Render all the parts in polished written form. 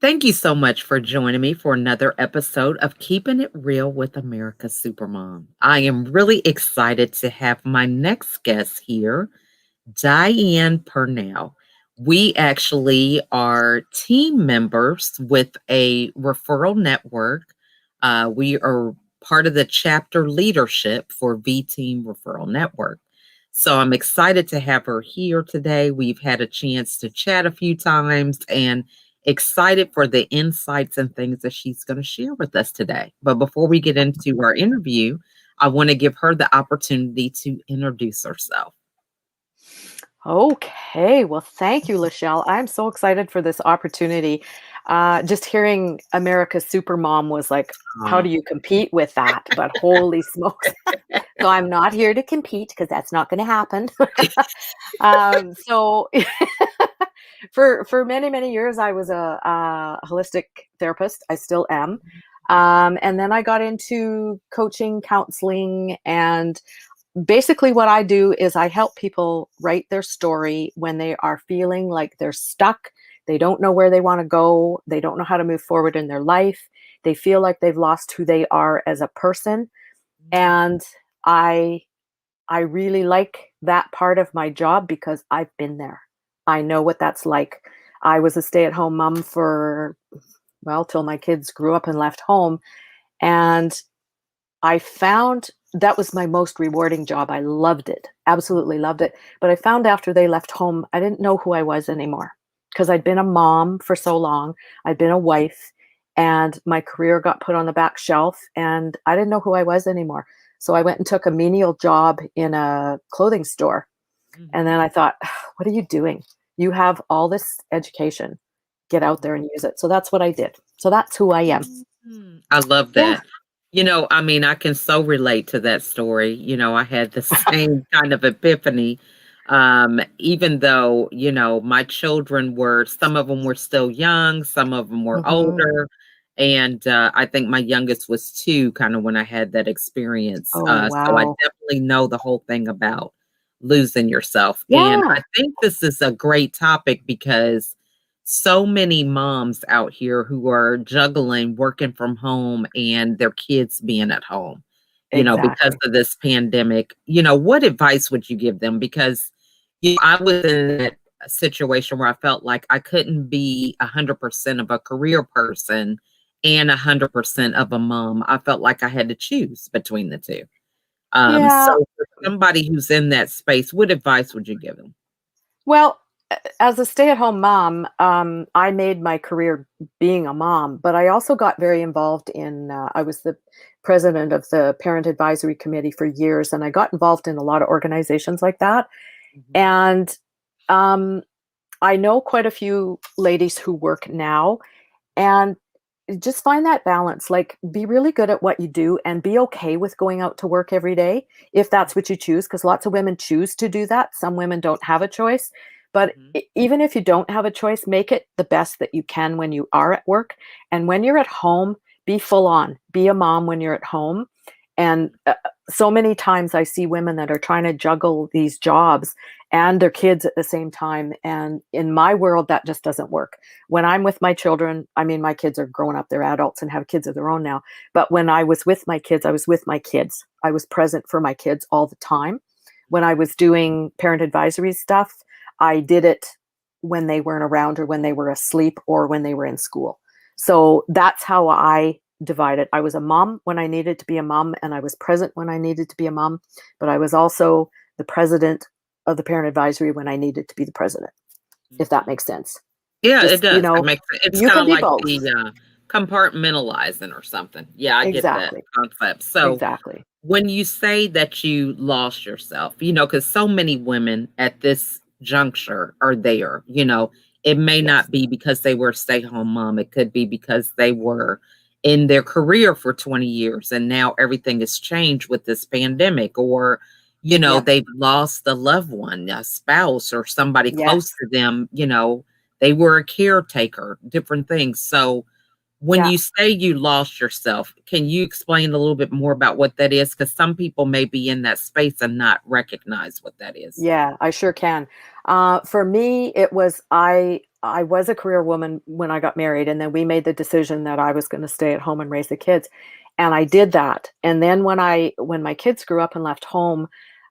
Thank you so much for joining me for another episode of Keeping It Real with America's Supermom. I am really excited to have my next guest here, Diane Purnell. We actually are team members with a referral network. We are part of the chapter leadership for V Team Referral Network. So I'm excited to have her here today. We've had a chance to chat a few times and excited for the insights and things that she's going to share with us today. But before we get into our interview, I want to give her the opportunity to introduce herself. Okay, well, thank you, Lachelle. I'm so excited for this opportunity. Just hearing America's Supermom was like, how do you compete with that? But holy smokes. So I'm not here to compete because that's not going to happen. So for many, many years, I was a holistic therapist. I still am. And then I got into coaching, counseling, and basically what I do is I help people write their story when they are feeling like they're stuck. They don't know where they want to go. They don't know how to move forward in their life. They feel like they've lost who they are as a person. And I really like that part of my job because I've been there. I know what that's like. I was a stay-at-home mom for, well, till my kids grew up and left home. And I found that was my most rewarding job. I loved it, absolutely loved it. But I found after they left home, I didn't know who I was anymore because I'd been a mom for so long. I'd been a wife, and my career got put on the back shelf, and I didn't know who I was anymore. So I went and took a menial job in a clothing store. And then I thought, what are you doing? You have all this education. Get out there and use it. So that's what I did. So that's who I am. I love that. I mean, I can so relate to that story. I had the same kind of epiphany. Even though, my children some of them were still young, some of them were older. And I think my youngest was 2 kind of when I had that experience. Oh, So I wow. definitely know the whole thing about losing yourself. And Yeah. I think this is a great topic because so many moms out here who are juggling working from home and their kids being at home, because Exactly. of this pandemic. What advice would you give them? Because I was in that situation where I felt like I couldn't be 100% of a career person and 100% of a mom. I felt like I had to choose between the two. Yeah. So for somebody who's in that space, what advice would you give them? Well, as a stay-at-home mom, I made my career being a mom, but I also got very involved in, I was the president of the Parent Advisory Committee for years, and I got involved in a lot of organizations like that. And um, I know quite a few ladies who work now, and just find that balance. Like, be really good at what you do and be okay with going out to work every day if that's what you choose, because lots of women choose to do that. Some women don't have a choice. But even if you don't have a choice, make it the best that you can when you are at work. And when you're at home, be full on. Be a mom when you're at home. And so many times I see women that are trying to juggle these jobs and their kids at the same time. And in my world, that just doesn't work. When I'm with my children, I mean, my kids are grown up, they're adults and have kids of their own now. But when I was with my kids, I was with my kids. I was present for my kids all the time. When I was doing parent advisory stuff, I did it when they weren't around or when they were asleep or when they were in school. So that's how I divided. I was a mom when I needed to be a mom, and I was present when I needed to be a mom, but I was also the president of the parent advisory when I needed to be the president, if that makes sense. Yeah, it Just, does. It makes it's you kind can of be like both. the compartmentalizing or something. Yeah, I get that Exactly. concept. So Exactly. when you say that you lost yourself, because so many women at this juncture are there, it may Yes. not be because they were a stay-home mom. It could be because they were in their career for 20 years and now everything has changed with this pandemic, or, Yep. they've lost a loved one, a spouse or somebody close Yes. to them, they were a caretaker, different things. So when Yeah. you say you lost yourself, can you explain a little bit more about what that is? Because some people may be in that space and not recognize what that is. Yeah, I sure can. For me, it was I was a career woman when I got married, and then we made the decision that I was going to stay at home and raise the kids. And I did that. And then when my kids grew up and left home,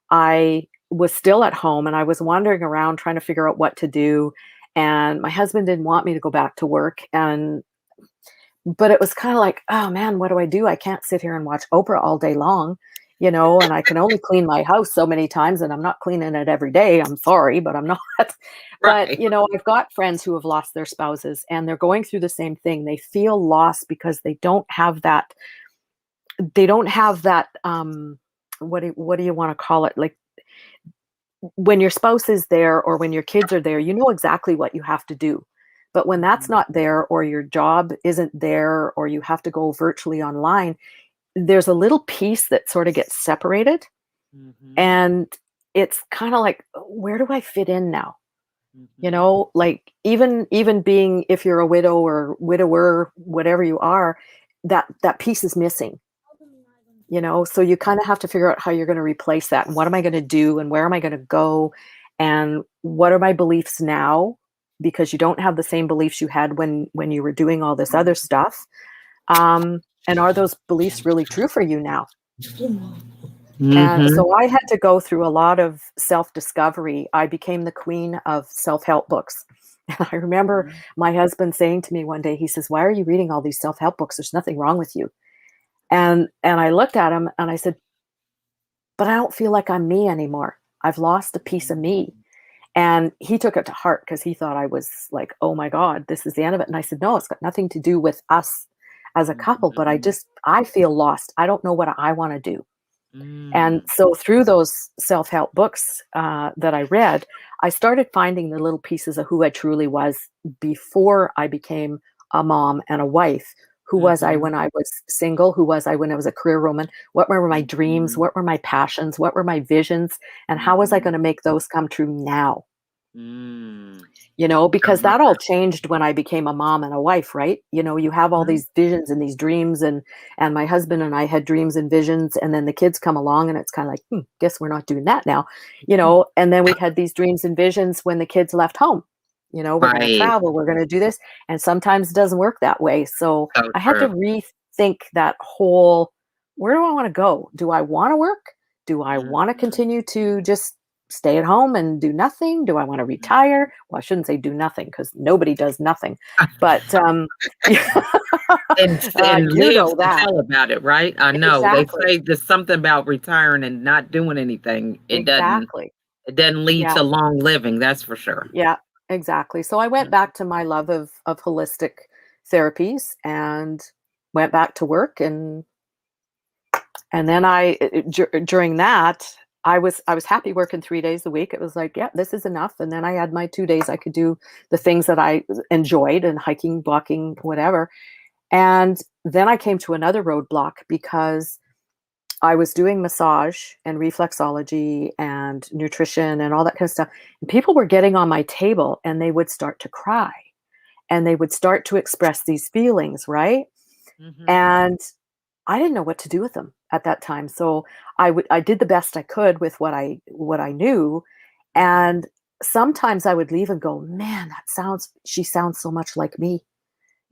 I was still at home and I was wandering around trying to figure out what to do. And my husband didn't want me to go back to work. But it was kind of like, oh man, what do I do? I can't sit here and watch Oprah all day long, and I can only clean my house so many times, and I'm not cleaning it every day. I'm sorry, but I'm not. But, Right. I've got friends who have lost their spouses and they're going through the same thing. They feel lost because they don't have that what do you want to call it? Like when your spouse is there or when your kids are there, you know exactly what you have to do. But when that's Mhm. not there or your job isn't there or you have to go virtually online, there's a little piece that sort of gets separated. Mhm. And it's kind of like, where do I fit in now? Mhm. Like even being, if you're a widow or widower, whatever you are, that piece is missing. So you kind of have to figure out how you're going to replace that, and what am I going to do, and where am I going to go, and what are my beliefs now, because you don't have the same beliefs you had when you were doing all this other stuff. And are those beliefs really true for you now? And Mhm. so I had to go through a lot of self-discovery. I became the queen of self-help books. And I remember Mhm. my husband saying to me one day, he says, "Why are you reading all these self-help books? There's nothing wrong with you." And I looked at him and I said, "But I don't feel like I'm me anymore. I've lost a piece of me." And he took it to heart because he thought I was like, "Oh my God, this is the end of it." And I said, "No, it's got nothing to do with us as a couple, but Mhm. I feel lost. I don't know what I want to do." And Mm. so through those self-help books that I read, I started finding the little pieces of who I truly was before I became a mom and a wife. Who was I Mhm. when I was single? Who was I when I was a career woman? What were my dreams? Mhm. What were my passions? What were my visions? And how was I Mhm. going to make those come true now? Mm. I Because love that all that. changed when I became a mom and a wife, right? You have all Mhm. these visions and these dreams, and my husband and I had dreams and visions, and then the kids come along and it's kind of like, guess we're not doing that now. And then we had these dreams and visions when the kids left home. We're going to Right. travel, we're going to do this, and sometimes it doesn't work that way. So So I had to true. rethink that whole, where do I want to go? Do I want to work? Do I want to Mhm. continue to just stay at home and do nothing? Do I want to retire? Well, I shouldn't say do nothing because nobody does nothing. But yeah, And you live know to that. tell about it, right? I know. They Exactly. say there's something about retiring and not doing anything. Exactly. It doesn't lead Yeah. to long living, that's for sure. Yeah. Exactly. So I went Mhm. back to my love of holistic therapies and went back to work, and then during that I was happy working 3 days a week. It was like, yeah, this is enough. And then I had my 2 days I could do the things that I enjoyed, and hiking, walking, whatever. And then I came to another roadblock because I was doing massage and reflexology and nutrition and all that kind of stuff. And people were getting on my table and they would start to cry and they would start to express these feelings, right? Mhm. And I didn't know what to do with them at that time. So I did the best I could with what I knew. Mhm. And sometimes I would leave and go, "Man, she sounds so much like me."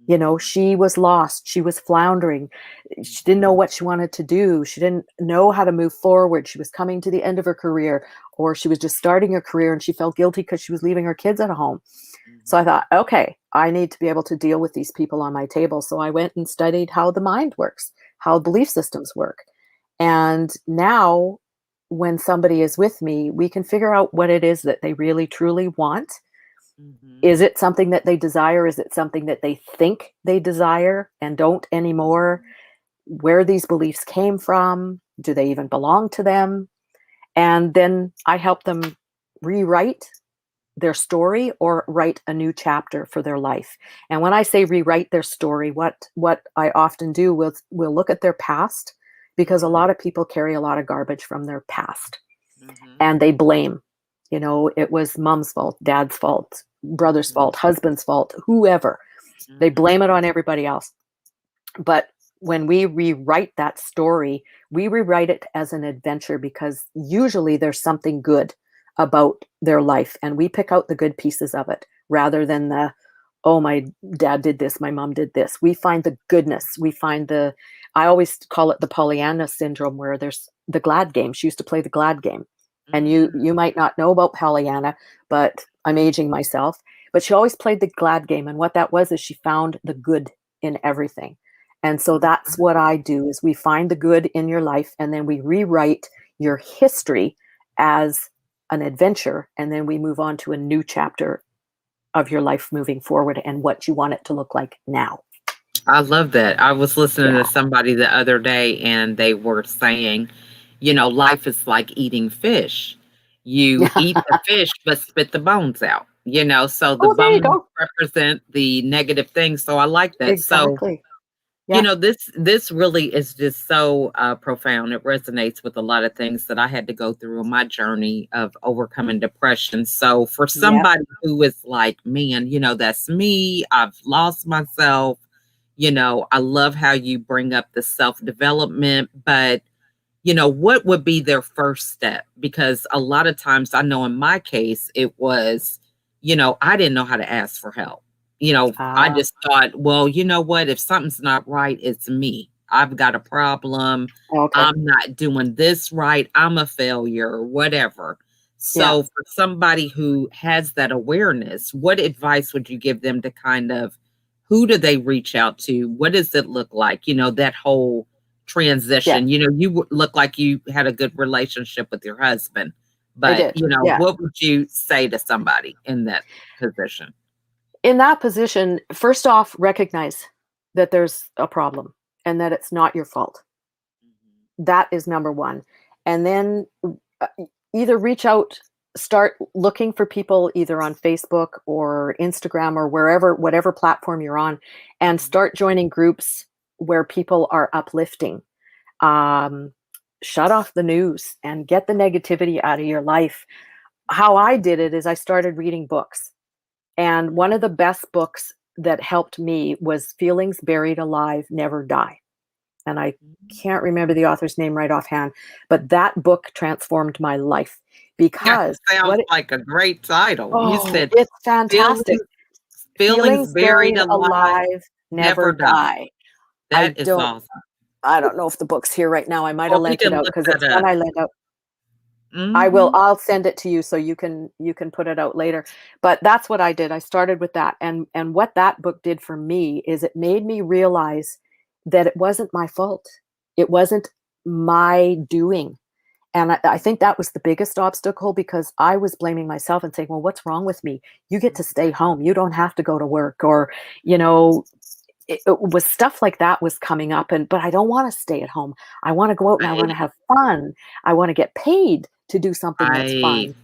Mhm. She was lost. She was floundering. She didn't know what she wanted to do. She didn't know how to move forward. She was coming to the end of her career, or she was just starting her career and she felt guilty because she was leaving her kids at home. So I Mhm. thought, okay, I need to be able to deal with these people on my table. So I went and studied how the mind works, how belief systems work. And now, when somebody is with me, we can figure out what it is that they really truly want. Mhm. Is it something that they desire? Is it something that they think they desire and don't anymore? Where these beliefs came from? Do they even belong to them? And then I help them rewrite their story or write a new chapter for their life. And when I say rewrite their story, what I often do will look at their past, because a Mhm. lot of people carry a lot of garbage from their past Mhm. and they blame. It was mom's fault, dad's fault, brother's Mhm. fault, husband's fault, whoever. They Mhm. blame it on everybody else. But when we rewrite that story, we rewrite it as an adventure, because usually there's something good about their life and we pick out the good pieces of it. rather than the, oh, my dad did this, my mom did this. We find the goodness. We find the, I always call it the Pollyanna syndrome, where there's the glad game. She used to play the glad game. And you might not know about Pollyanna, but I'm aging myself. But she always played the glad game. And what that was is she found the good in everything. And so that's what I do, is we find the good in your life, and then we rewrite your history as an adventure, and then we move on to a new chapter of your life moving forward and what you want it to look like now. I love that. I was listening Yeah. to somebody the other day and they were saying, life is like eating fish. You eat the fish, but spit the bones out, so the Oh, there you bones go. represent the negative things. So I like that. So, Exactly. Yeah. this really is just so profound. It resonates with a lot of things that I had to go through in my journey of overcoming depression. So for Yep. somebody who is like, man, that's me, I've lost myself, I love how you bring up the self-development, but what would be their first step? Because a lot of times I know in my case, it was, I didn't know how to ask for help. I Ah, just thought, well, you know what? If something's not right, it's me. I've got a problem. okay. I'm not doing this right. I'm a failure, whatever. Yeah. So for somebody who has that awareness, what advice would you give them to kind of, who do they reach out to? What does it look like? That whole Yeah. transition. You look like you had a good relationship with your husband, I but, did. Yeah. what would you say to somebody in that position? In that position, first off, recognize that there's a problem and that it's not your fault. That is number one. And then uh, either reach out, start looking for people either on Facebook or Instagram or wherever, whatever platform you're on, and Mhm. start joining groups where people are uplifting. Um, Shut off the news and get the negativity out of your life. How I did it is I started reading books. And one of the best books that helped me was Feelings Buried Alive Never Die. And I can't remember the author's name right offhand, but that book transformed my life Yeah, because sounds what it, like a great title. You oh, said it's feelings fantastic. feelings Feelings buried Buried alive, Alive Never never die. Die. I That is don't awesome. I don't know if the book's here right now. I might Well, have we lent it can out look because that it's one up. I lent out. Mhm. I'll send it to you so you can put it out later. But that's what I did. I started with that. And what that book did for me is it made me realize that it wasn't my fault. It wasn't my doing. And I think that was the biggest obstacle because I was blaming myself and saying, well, what's wrong with me? You get to stay home. You don't have to go to work. Or, you know, it was stuff like that was coming up. But I don't want to stay at home. I want to go out and I want to Right, have fun. I want to get paid to do something that's right. fun.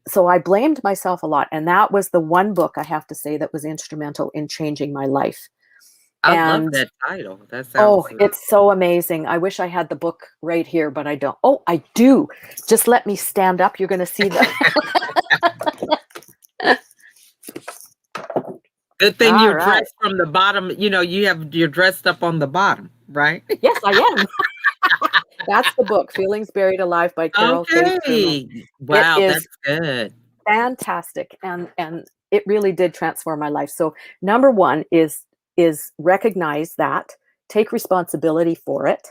So I blamed myself a lot. And that was the one book I have to say that was instrumental in changing my life. I love And that title. That oh, sounds it's so amazing. I wish I had the book right here, but I don't. Oh, I do. Just let me stand up. You're going to see the. good thing All you're right. dressed from the bottom, you're dressed up on the bottom, right? Yes, I am. That's the book, Feelings Buried Alive by Carol K. Trueman. Okay. It Wow, is that's good. fantastic, and it really did transform my life. So number one is recognize that, take responsibility for it,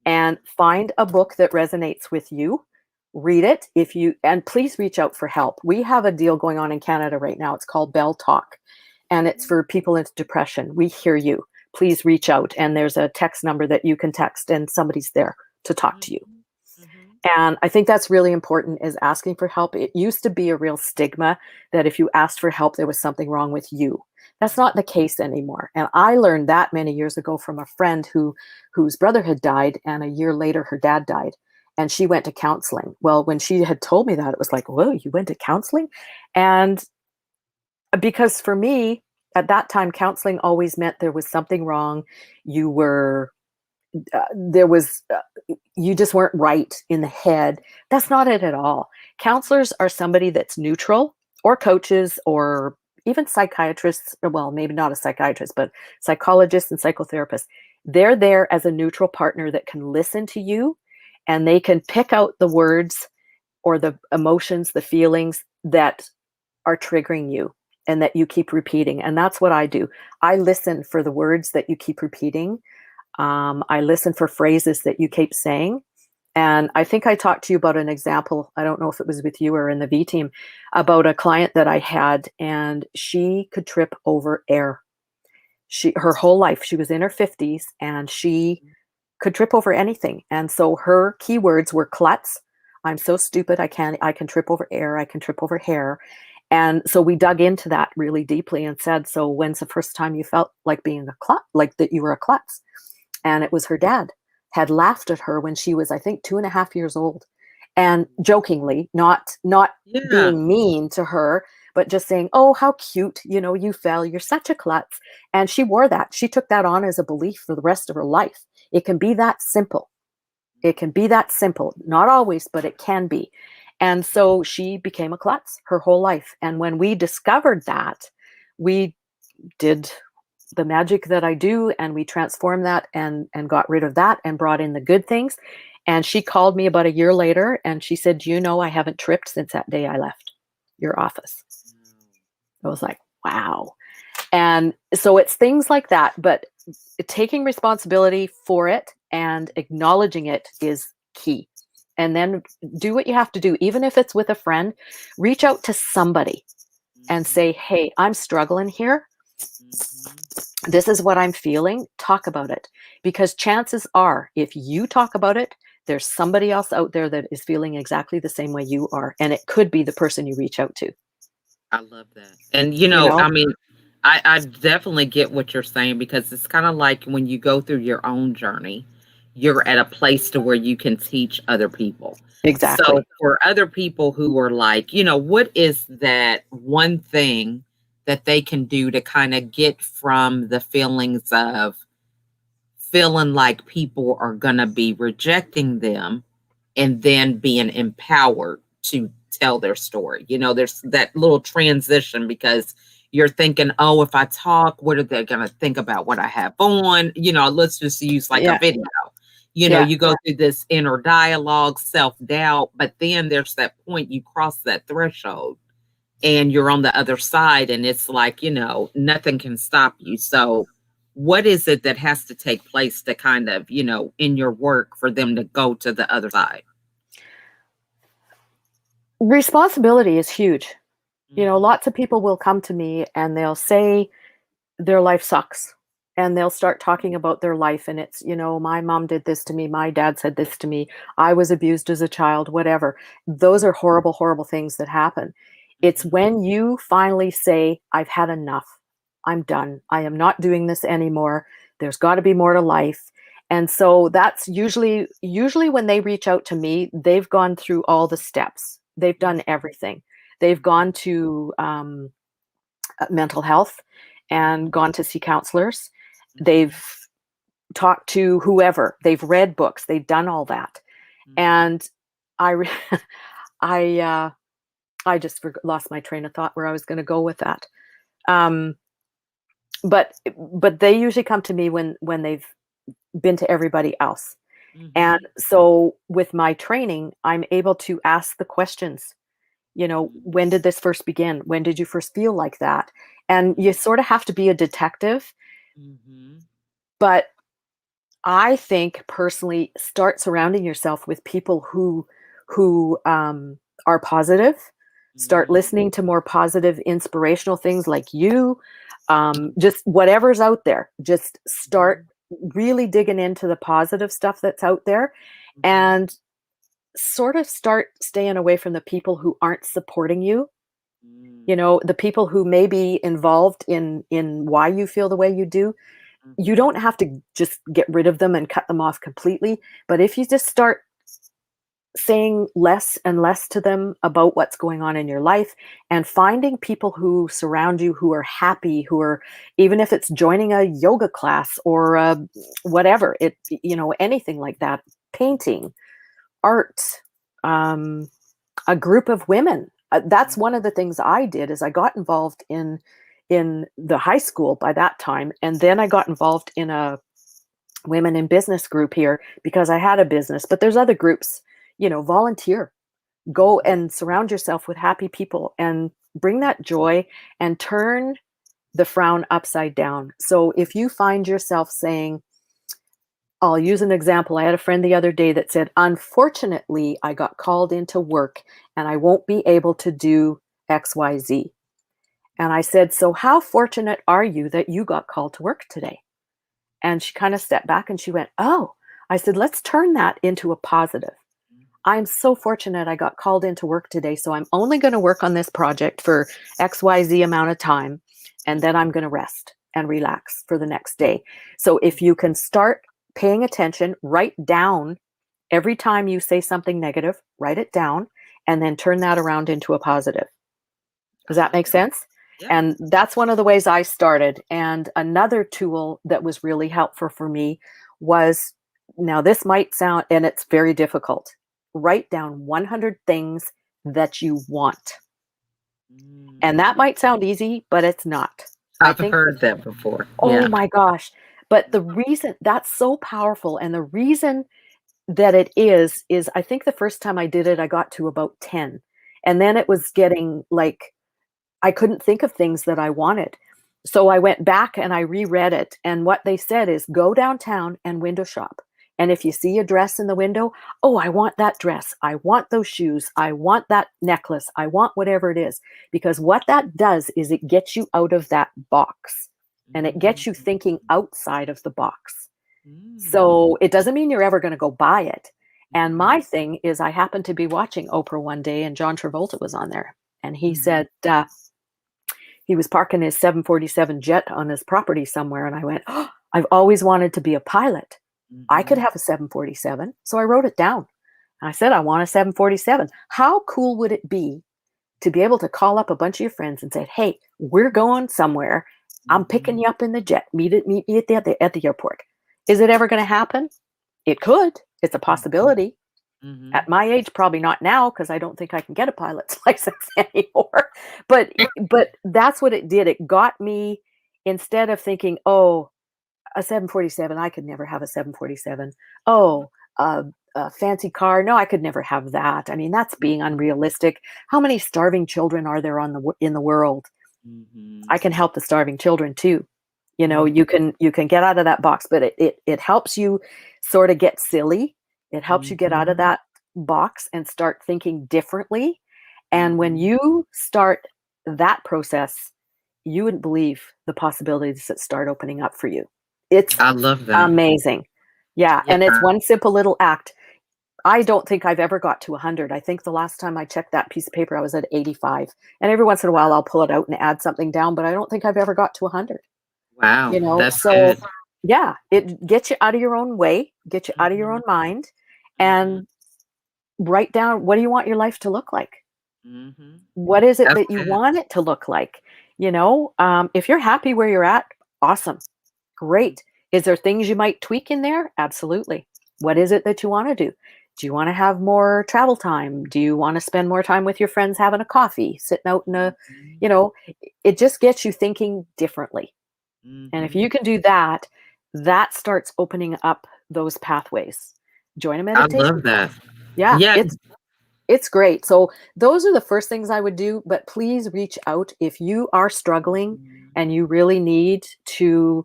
and find a book that resonates with you. Read it if you and please reach out for help. We have a deal going on in Canada right now. It's called Bell Talk, and it's for people into depression. We hear you. Please reach out, and there's a text number that you can text, and somebody's there to talk to you. Mhm, mhm. And I think that's really important is asking for help. It used to be a real stigma that if you asked for help, there was something wrong with you. That's not the case anymore. And I learned that many years ago from a friend whose brother had died, and a year later her dad died. And she went to counseling. Well, when she had told me that, it was like, whoa, you went to counseling? And because for me, at that time, counseling always meant there was something wrong. You were there was you just weren't right in the head. That's not it at all. Counselors are somebody that's neutral, or coaches, or even psychiatrists. Well, maybe not a psychiatrist, but psychologists and psychotherapists. They're there as a neutral partner that can listen to you, and they can pick out the words or the emotions, the feelings that are triggering you. and that you keep repeating. And that's what I do. I listen for the words that you keep repeating. I listen for phrases that you keep saying. And I think I talked to you about an example. I don't know if it was with you or in the V team, about a client that I had, and she could trip over air. Her whole life, she was in her 50s, and she could trip over anything. And so her keywords were klutz. I'm so stupid. I can trip over air. I can trip over hair. And so we dug into that really deeply and said, so when's the first time you felt like being a klutz, like that you were a klutz? And it was her dad had laughed at her when she was, I think, 2.5 years old. And jokingly, not Yeah. being mean to her, but just saying, oh, how cute, you fell, you're such a klutz. And she wore that. She took that on as a belief for the rest of her life. It can be that simple. It can be that simple. Not always, but it can be. And so she became a klutz her whole life. And when we discovered that, we did the magic that I do, and we transformed that and got rid of that and brought in the good things. And she called me about a year later and she said, I haven't tripped since that day I left your office. I was like, wow. And so it's things like that, but taking responsibility for it and acknowledging it is key. And then do what you have to do. Even if it's with a friend, reach out to somebody and say, hey, I'm struggling here. This is what I'm feeling. Talk about it. Because chances are, if you talk about it, there's somebody else out there that is feeling exactly the same way you are. And it could be the person you reach out to. I love that. And, You know? I mean, I definitely get what you're saying because it's kind of like when you go through your own journey, you're at a place to where you can teach other people. So Exactly. for other people who are like, what is that one thing that they can do to kind of get from the feelings of feeling like people are going to be rejecting them and then being empowered to tell their story. There's that little transition because you're thinking, oh, if I talk, what are they going to think about what I have on? Let's just use like a Yeah. video. Yeah. You go through this inner dialogue, self doubt, but then there's that point you cross that threshold and you're on the other side, and it's like, nothing can stop you. So, what is it that has to take place to kind of, in your work for them to go to the other side? Responsibility is huge. Mhm. Lots of people will come to me and they'll say their life sucks. And they'll start talking about their life. And it's, my mom did this to me. My dad said this to me. I was abused as a child, whatever. Those are horrible, horrible things that happen. It's Mhm. when you finally say, I've had enough. I'm done. I am not doing this anymore. There's got to be more to life. And so that's usually when they reach out to me, they've gone through all the steps. They've done everything. They've gone to mental health and gone to see counselors. Mhm. They've talked to whoever. They've read books. They've done all that. Mhm. And I, re- I, I just lost my train of thought where I was going to go with that. Um, but they usually come to me when they've been to everybody else. And Mhm. so with my training, I'm able to ask the questions. Mhm. When did this first begin? When did you first feel like that? And you sort of have to be a detective, Mhm. but I think personally, start surrounding yourself with people who are positive. Start Mhm. listening to more positive, inspirational things like you. Just whatever's out there. Just start Mhm. really digging into the positive stuff that's out there, Mhm. and sort of start staying away from the people who aren't supporting you. Mhm. The people who may be involved in why you feel the way you do. You Mhm. don't have to just get rid of them and cut them off completely, but if you just start saying less and less to them about what's going on in your life and finding people who surround you who are happy, who are, even if it's joining a yoga class or whatever, anything like that, painting, art, um, a group of women. That's one of the things I did is I got involved in the high school by that time, and then I got involved in a women in business group here because I had a business. But there's other groups, volunteer, go Mhm. and surround yourself with happy people, and bring that joy and turn the frown upside down. So if you find yourself saying, I'll use an example. I had a friend the other day that said, unfortunately, I got called into work and I won't be able to do XYZ. And I said, so how fortunate are you that you got called to work today? And she kind of stepped back and she went, oh, I said, let's turn that into a positive. I'm so fortunate I got called into work today. So I'm only going to work on this project for XYZ amount of time. And then I'm going to rest and relax for the next day. So if you can start paying attention, write down every time you say something negative, write it down, and then turn that around into a positive. Does that make sense? Yeah. And that's one of the ways I started. And another tool that was really helpful for me was, now this might sound, and it's very difficult, write down 100 things that you want. And that might sound easy, but it's not. I've heard that before. Oh Yeah. my gosh. But the reason that's so powerful, and the reason that it is I think the first time I did it, I got to about 10. And then it was getting like, I couldn't think of things that I wanted. So I went back and I reread it. And what they said is go downtown and window shop. And if you see a dress in the window, oh, I want that dress. I want those shoes. I want that necklace. I want whatever it is. Because what that does is it gets you out of that box and it gets you thinking outside of the box. So it doesn't mean you're ever going to go buy it. And my thing is, I happened to be watching Oprah one day and John Travolta was on there. And he said, he was parking his 747 jet on his property somewhere. And I went, oh, I've always wanted to be a pilot. I could have a 747. So I wrote it down. And I said, I want a 747. How cool would it be to be able to call up a bunch of your friends and say, hey, we're going somewhere. I'm picking you up in the jet. Meet me at the airport. Is it ever going to happen? It could. It's a possibility. At my age, probably not now, because I don't think I can get a pilot's license anymore. But that's what it did. It got me, instead of thinking, oh, a 747, I could never have a 747. Oh, a fancy car, no, I could never have that. I mean, that's being unrealistic. How many starving children are there in the world? I can help the starving children too. You know, you can get out of that box, but it helps you sort of get silly. It helps you get out of that box and start thinking differently. And when you start that process, you wouldn't believe the possibilities that start opening up for you. It's I love that. amazing. Yeah. And it's one simple little act. I don't think I've ever got to 100. I think the last time I checked that piece of paper, I was at 85. And every once in a while, I'll pull it out and add something down, but I don't think I've ever got to 100. Wow. You know, That's so good. yeah, it gets you out of your own way, get you out of your own mind, and write down, what do you want your life to look like? What is it That's that you good. want it to look like? You know, if you're happy where you're at, awesome. Great. Is there things you might tweak in there? Absolutely. What is it that you want to do? Do you want to have more travel time? Do you want to spend more time with your friends having a coffee, sitting out in a, you know, it just gets you thinking differently. And if you can do that, that starts opening up those pathways. Join a I meditation love that. class. Yeah, Yeah. it's great. So those are the first things I would do, but please reach out if you are struggling and you really need to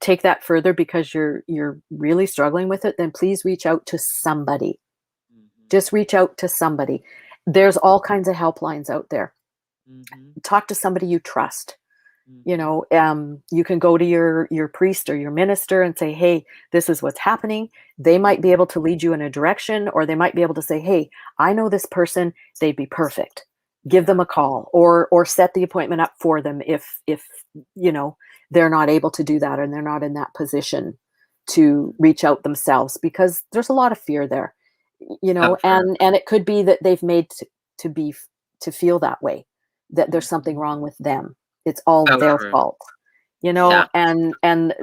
take that further because you're really struggling with it, then please reach out to somebody. Just reach out to somebody. There's all kinds of helplines out there. Talk to somebody you trust. You know, you can go to your priest or your minister and say, hey, this is what's happening. They might be able to lead you in a direction, or they might be able to say, hey, I know this person, they'd be perfect. Give them a call, or set the appointment up for them if you know, they're not able to do that and they're not in that position to reach out themselves, because there's a lot of fear there, you know, and it could be that they've made to feel that way, that there's something wrong with them. It's all their fault, you know. Yeah. And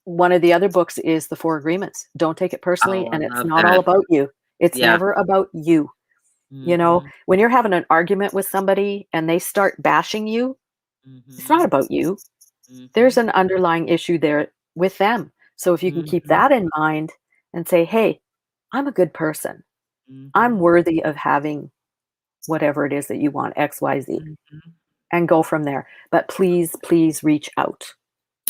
one of the other books is The Four Agreements. Don't take it personally, Oh, I and it's love not all that. about you. It's Yeah. never about you. You know, when you're having an argument with somebody and they start bashing you, it's not about you. There's an underlying issue there with them. So if you can keep that in mind and say, hey, I'm a good person. I'm worthy of having whatever it is that you want, XYZ. and go from there. But please, please reach out.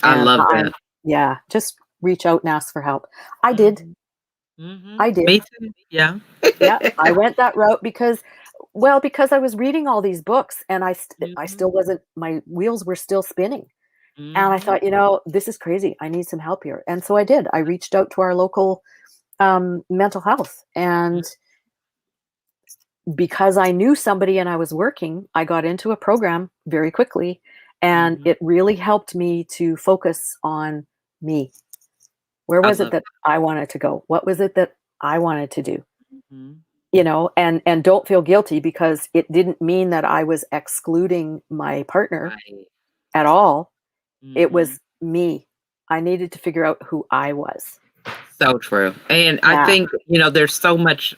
I And love that. yeah, just reach out and ask for help. I did. Mhm, mhm. I did. Me too. Yeah. Yeah, I went that route because, well, because I was reading all these books and I Mhm, still wasn't, my wheels were still spinning. And I mhm. thought, this is crazy. I need some help here. And so I did. I reached out to our local mental health. And because I knew somebody and I was working, I got into a program very quickly. And Mhm. it really helped me to focus on me. Where I was it love that I wanted to go? What was it that I wanted to do? Mhm. And don't feel guilty because it didn't mean that I was excluding my partner Right. at all. It Mhm. was me. I needed to figure out who I was. So true. And I Yeah. think, there's so much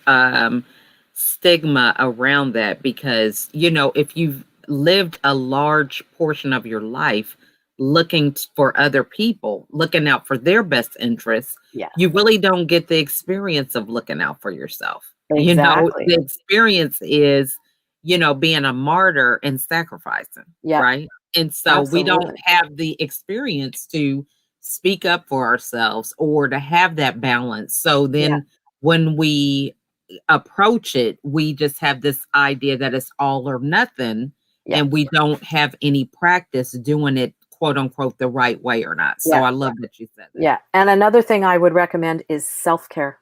stigma around that because, if you've lived a large portion of your life looking for other people, looking out for their best interests, you Yes. really don't get the experience of looking out for yourself. Exactly. The experience is, being a martyr and sacrificing, Yeah. right? And so we don't Absolutely. have the experience to speak up for ourselves or to have that balance. So Yeah. then when we approach it, we just have this idea that it's all or nothing, Yeah. and we don't have any practice doing it, quote unquote, the right way or not. So Yeah. I love that you said that. Yeah. And another thing I would recommend is self-care.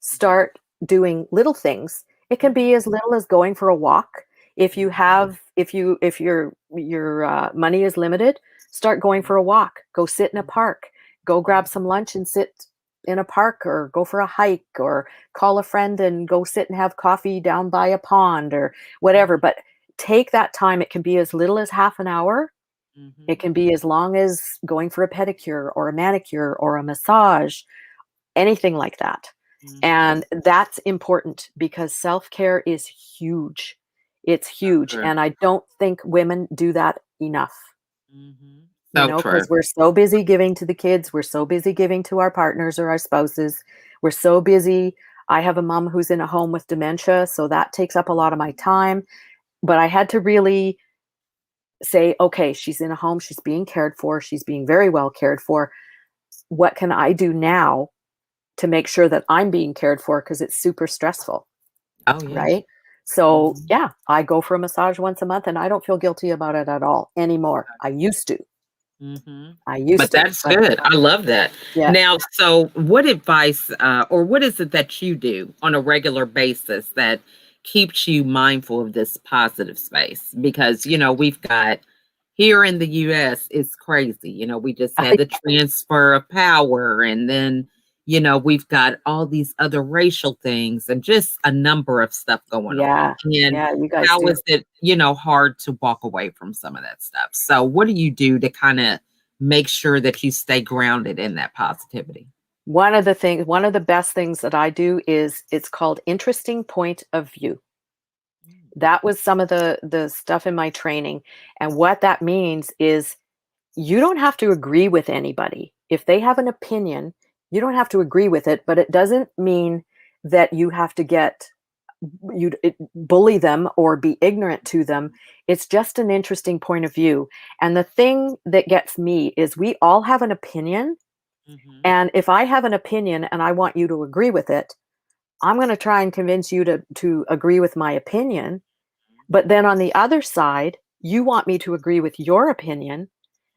Yes. Start doing little things. It can be Mhm, as little as going for a walk. If you mhm, have, if your money is limited, start going for a walk. Go sit in a mhm, park. Go mhm, grab some lunch and sit in a park, or go for a hike, or call a friend and go sit and have coffee down by a pond or whatever. mhm, But take that time. It can be as little as half an hour. It mhm, can be as long as going for a pedicure or a manicure or a massage, anything like that. mhm. And that's important because self-care is huge. It's So huge. true. And I don't think women do that enough, Mhm. So true. because we're so busy giving to the kids. We're so busy giving to our partners or our spouses. We're so busy. I have a mom who's in a home with dementia, so that takes up a lot of my time. But I had to really say, okay, she's in a home, she's being cared for, she's being very well cared for. What can I do now to make sure that I'm being cared for, because it's super stressful, Oh yeah. right? So, Mhm. yeah, I go for a massage once a month and I don't feel guilty about it at all anymore. I used to. Mhm. I But used to. that's But good. I love that. yeah. Now, so what advice, or what is it that you do on a regular basis that keeps you mindful of this positive space? Because, we've got here in the US, it's crazy. We just had the transfer of power, and then, we've got all these other racial things and just a number of stuff going on. Yeah. And Yeah, you guys how do. is it, hard to walk away from some of that stuff? So, what do you do to kind of make sure that you stay grounded in that positivity? One of the best things that I do is, it's called interesting point of view. Mm, That was some of the stuff in my training. And what that means is, you don't have to agree with anybody. If they have an opinion, you don't have to agree with it, but it doesn't mean that you have to bully them or be ignorant to them. It's just an interesting point of view. And the thing that gets me is, we all have an opinion. mhm, And if I have an opinion and I want you to agree with it, I'm going to try and convince you to agree with my opinion. But then on the other side, you want me to agree with your opinion,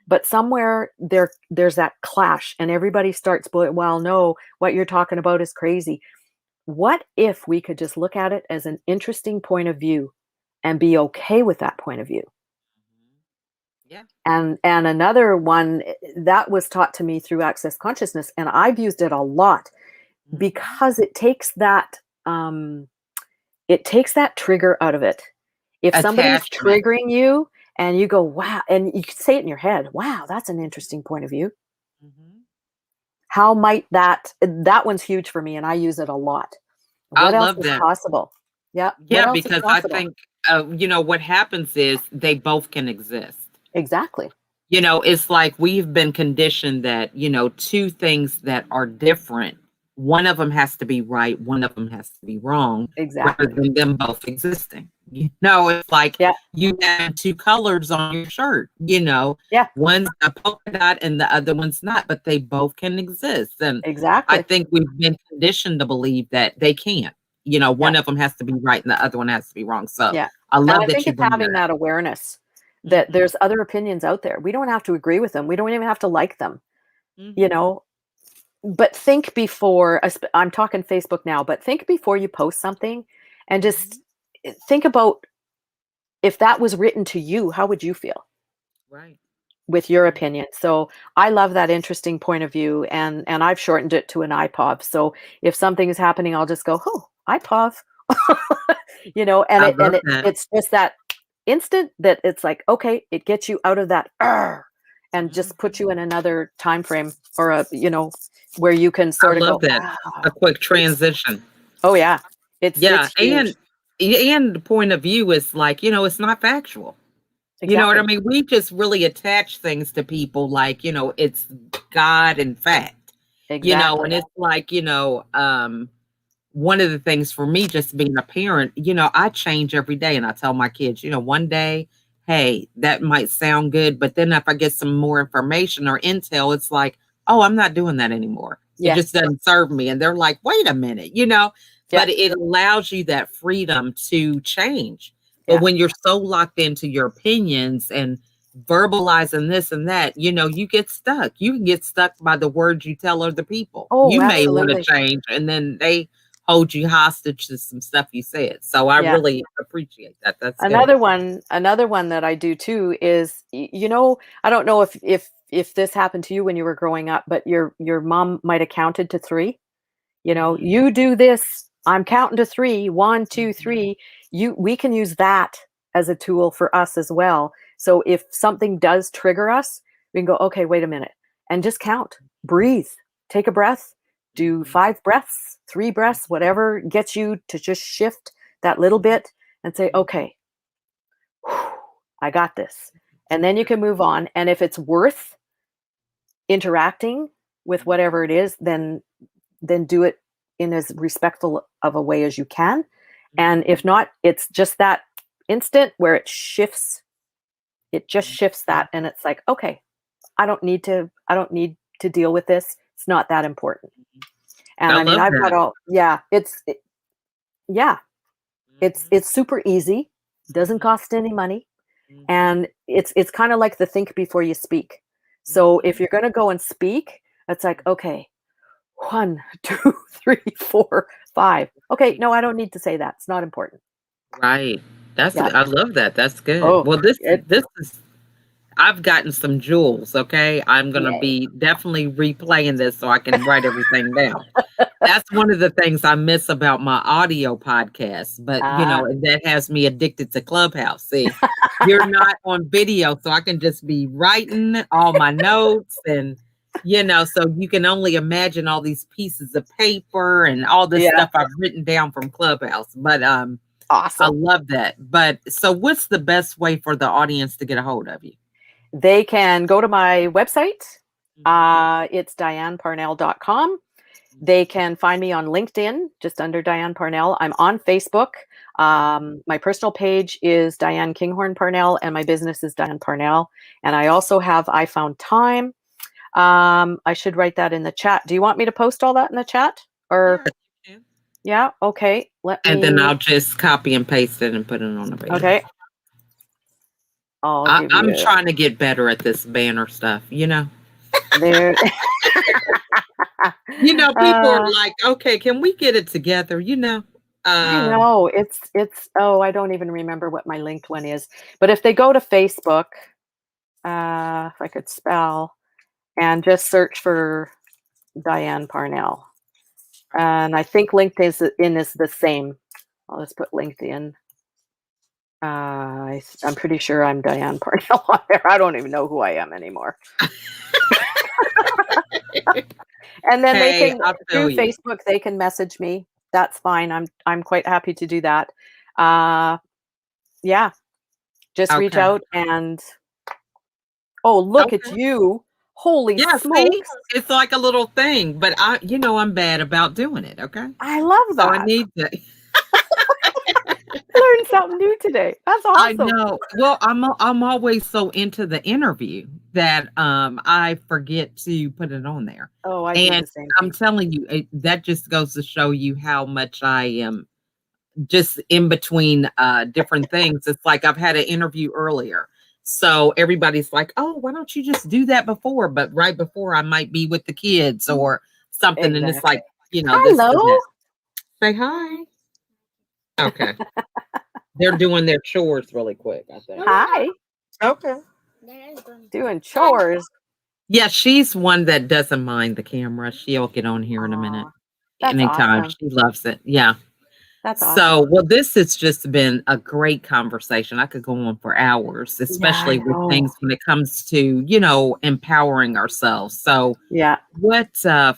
but somewhere there's that clash and everybody starts, well, no, what you're talking about is crazy. What if we could just look at it as an interesting point of view and be okay with that point of view? mhm. Yeah. And another one, that was taught to me through access consciousness, and I've used it a lot Mhm. because um it takes that trigger out of it. If somebody's Attachment. triggering you and you go, wow, and you can say it in your head, wow, that's an interesting point of view. Mhm. How might that one's huge for me, and I use it a lot. I What else love is that. possible? Yeah, what Yeah, else is because I possible? think, what happens is they both can exist. Exactly. It's like we've been conditioned that, two things that are different one of them has to be right, one of them has to be wrong, rather Exactly. than them both existing. It's like Yeah. you have two colors on your shirt, Yeah. one's a polka dot and the other one's not, but they both can exist. And I Exactly. think we've been conditioned to believe that they can't. Yeah. One of them has to be right and the other one has to be wrong. So Yeah. I And love I that think you it's bring having that that awareness up. that there's other opinions out there. We don't have to agree with them. We don't even have to like them, you Hmm. know? But think before, I'm talking Facebook now, but think before you post something and just Hmm. think about if that was written to you, how would you feel Right. with your Mhm. opinion? So I love that interesting point of view, and I've shortened it to an IPOB. So if something is happening, I'll just go, "Oh, IPOB," and I it and love it, that. it's just that instant that it's like, okay, it gets you out of that "Arr," and just put Mhm. you in another time frame or where you can I sort of love go, that. ah, A quick it's transition. oh yeah, it's Yeah, huge. and the point of view is like, it's not factual. You know what I Exactly. mean? We just really attach things to people like, it's God and fact. And Exactly. it's like, one of the things for me just being a parent, I change every day and I tell my kids, one day, hey, that might sound good, but then if I get some more information or intel, it's like, oh, I'm not doing that anymore. It Yeah. just doesn't serve me. And they're like, wait a minute, Yeah. but it allows you that freedom to change. But Yeah. when you're so locked into your opinions and verbalizing this and that, you get stuck. You can get stuck by the words you tell other people. Oh, You may want to absolutely. change and then they hold you hostage to some stuff you said. So I Yeah. really appreciate that. That's good. Another one that I do too is, I don't know if this happened to you when you were growing up, but your mom might have counted to 3. Mhm, You do this, I'm counting to 3, 1, 2, mhm, 3. We can use that as a tool for us as well. So if something does trigger us, we can go, okay, wait a minute, and just count, breathe, take a breath, do mhm, 5 breaths, 3 breaths, whatever gets you to just shift that little mhm, bit and say, mhm. okay, I got this. And then you can move on. And if it's worth interacting with whatever it is, then do it in as respectful of a way as you can. And if Mhm, not, it's just that instant where it just shifts mhm. that and it's like, okay, I don't need to deal with this. It's not that important. And I I mean, love I've got that. all yeah, yeah, Mhm, it's super easy, doesn't mhm, cost any money. mhm, And it's kind of like the think before you speak. So if mhm. you're going to go and speak, it's like, okay, 1, 2, 3, 4, 5. Okay, Right. no, I don't need to say that. It's not important. Right. Yeah. I love that. That's good. Oh, Well, this it this is I've gotten some jewels, okay? I'm gonna yay. be definitely replaying this so I can write everything down. That's one of the things I miss about my audio podcast, but, Ah, that has me addicted to Clubhouse. See, you're not on video, so I can just be writing all my notes and, so you can only imagine all these pieces of paper and all this yeah, stuff I've written down from Clubhouse, but, I awesome. love that. But so what's the best way for the audience to get a hold of you? They can go to my website. Mhm, It's dianeparnell.com. They mhm, can find me on LinkedIn, just under Diane Parnell. I'm on Facebook. mhm. My personal page is Diane Kinghorn Parnell, and my business is Diane Parnell. And I also have I Found Time. I should write that in the chat. Do you want me to post all that in the chat? Or Yeah, you can. yeah, okay. Let And then me. I'll just copy and paste it and put it on the page. Okay, I'll give I'm you trying to get better at this banner stuff. there. People are uh, like, "Okay, can we get it together?" I Um, know it's. Oh, I don't even remember what my linked one is. But if they go to Facebook, if I could spell, and just search for Diane Parnell. And I think LinkedIn is the same. I'll just put LinkedIn. I'm pretty sure I'm Diane Parnell on there. I don't even know who I am anymore. And then they hey, can I feel through you. Facebook they can message me. That's fine. I'm quite happy to do that. Uh, yeah, just reach Okay. out and oh look at Okay. you Holy Yeah, see? smokes. It's like a little thing, but I'm bad about doing it, okay? I love So I that. need to I learned something new today. That's I awesome. know. Well, I'm always so into the interview that, I forget to put it on there. Oh, I do And the same I'm thing. telling you, that just goes to show you how much I am just in between, different things. It's like I've had an interview earlier. So everybody's like, "Oh, why don't you just do that before?" But right before I might be with the kids or something, and it's Exactly. like, this Hello. to that. Say hi. Okay. They're doing their chores really quick, I think. Hi. Okay. Doing chores. Yeah, she's one that doesn't mind the camera. She'll get on here in a minute. Aw, that's Anytime. awesome. She loves it. Yeah. That's awesome. So, well, this has just been a great conversation. I could go on for hours, Yeah, I especially with know. things when it comes to, empowering ourselves. So, Yeah. what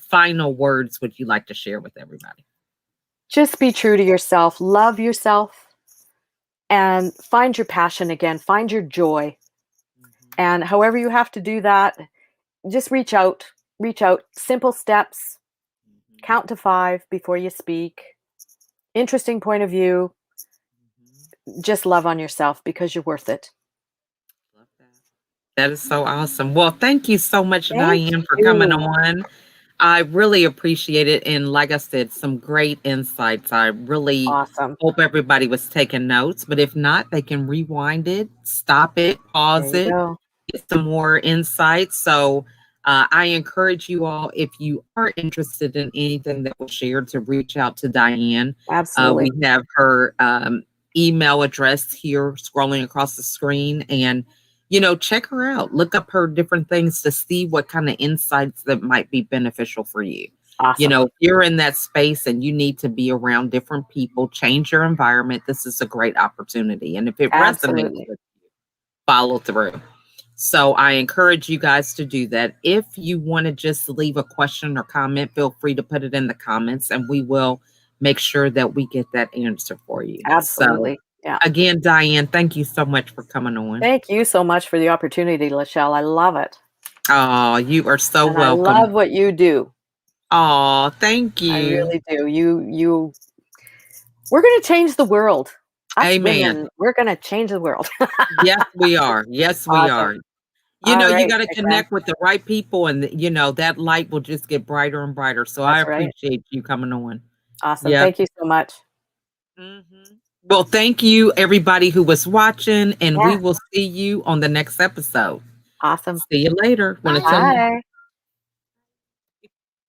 final words would you like to share with everybody? Just be true to yourself. Love yourself and find your passion again. Find your joy. Mhm, And however you have to do that, just reach out. Reach out. Simple steps. mhm, Count to 5 before you speak. Interesting point of view. mhm. Just love on yourself because you're worth it. Love that. That is so awesome. Well, thank you so much, Thank Diane, for coming you. on. I really appreciate it. And like I said, some great insights. I really Awesome. hope everybody was taking notes, but if not, they can rewind it, stop it, There pause you it, go. get some more insights. So I encourage you all, if you are interested in anything that was shared, to reach out to Diane. We Absolutely. have her email address here scrolling across the screen. And check her out. Look up her different things to see what kind of insights that might be beneficial for you. Awesome. If you're in that space and you need to be around different people, change your environment, this is a great opportunity. And if it resonates Absolutely. with you, follow through. So I encourage you guys to do that. If you want to just leave a question or comment, feel free to put it in the comments and we will make sure that we get that answer for you. So Absolutely. Yeah. again, Diane, thank you so much for coming on. Thank you so much for the opportunity, Lachelle. I love it. Oh, you are so And I welcome. love what you do. Oh, thank I you. really do. You we're gonna change the world. Us Amen. women, we're gonna change the world. Yes, we are. Yes, we Awesome. are. All You right, got to my friend. connect with the right people and that light will just get brighter and brighter. So I That's right. appreciate you coming on. Awesome. Yeah. Thank you so much. Well, thank you everybody who was watching and we Yeah. will see you on the next episode. Awesome. See you later when it's in Bye.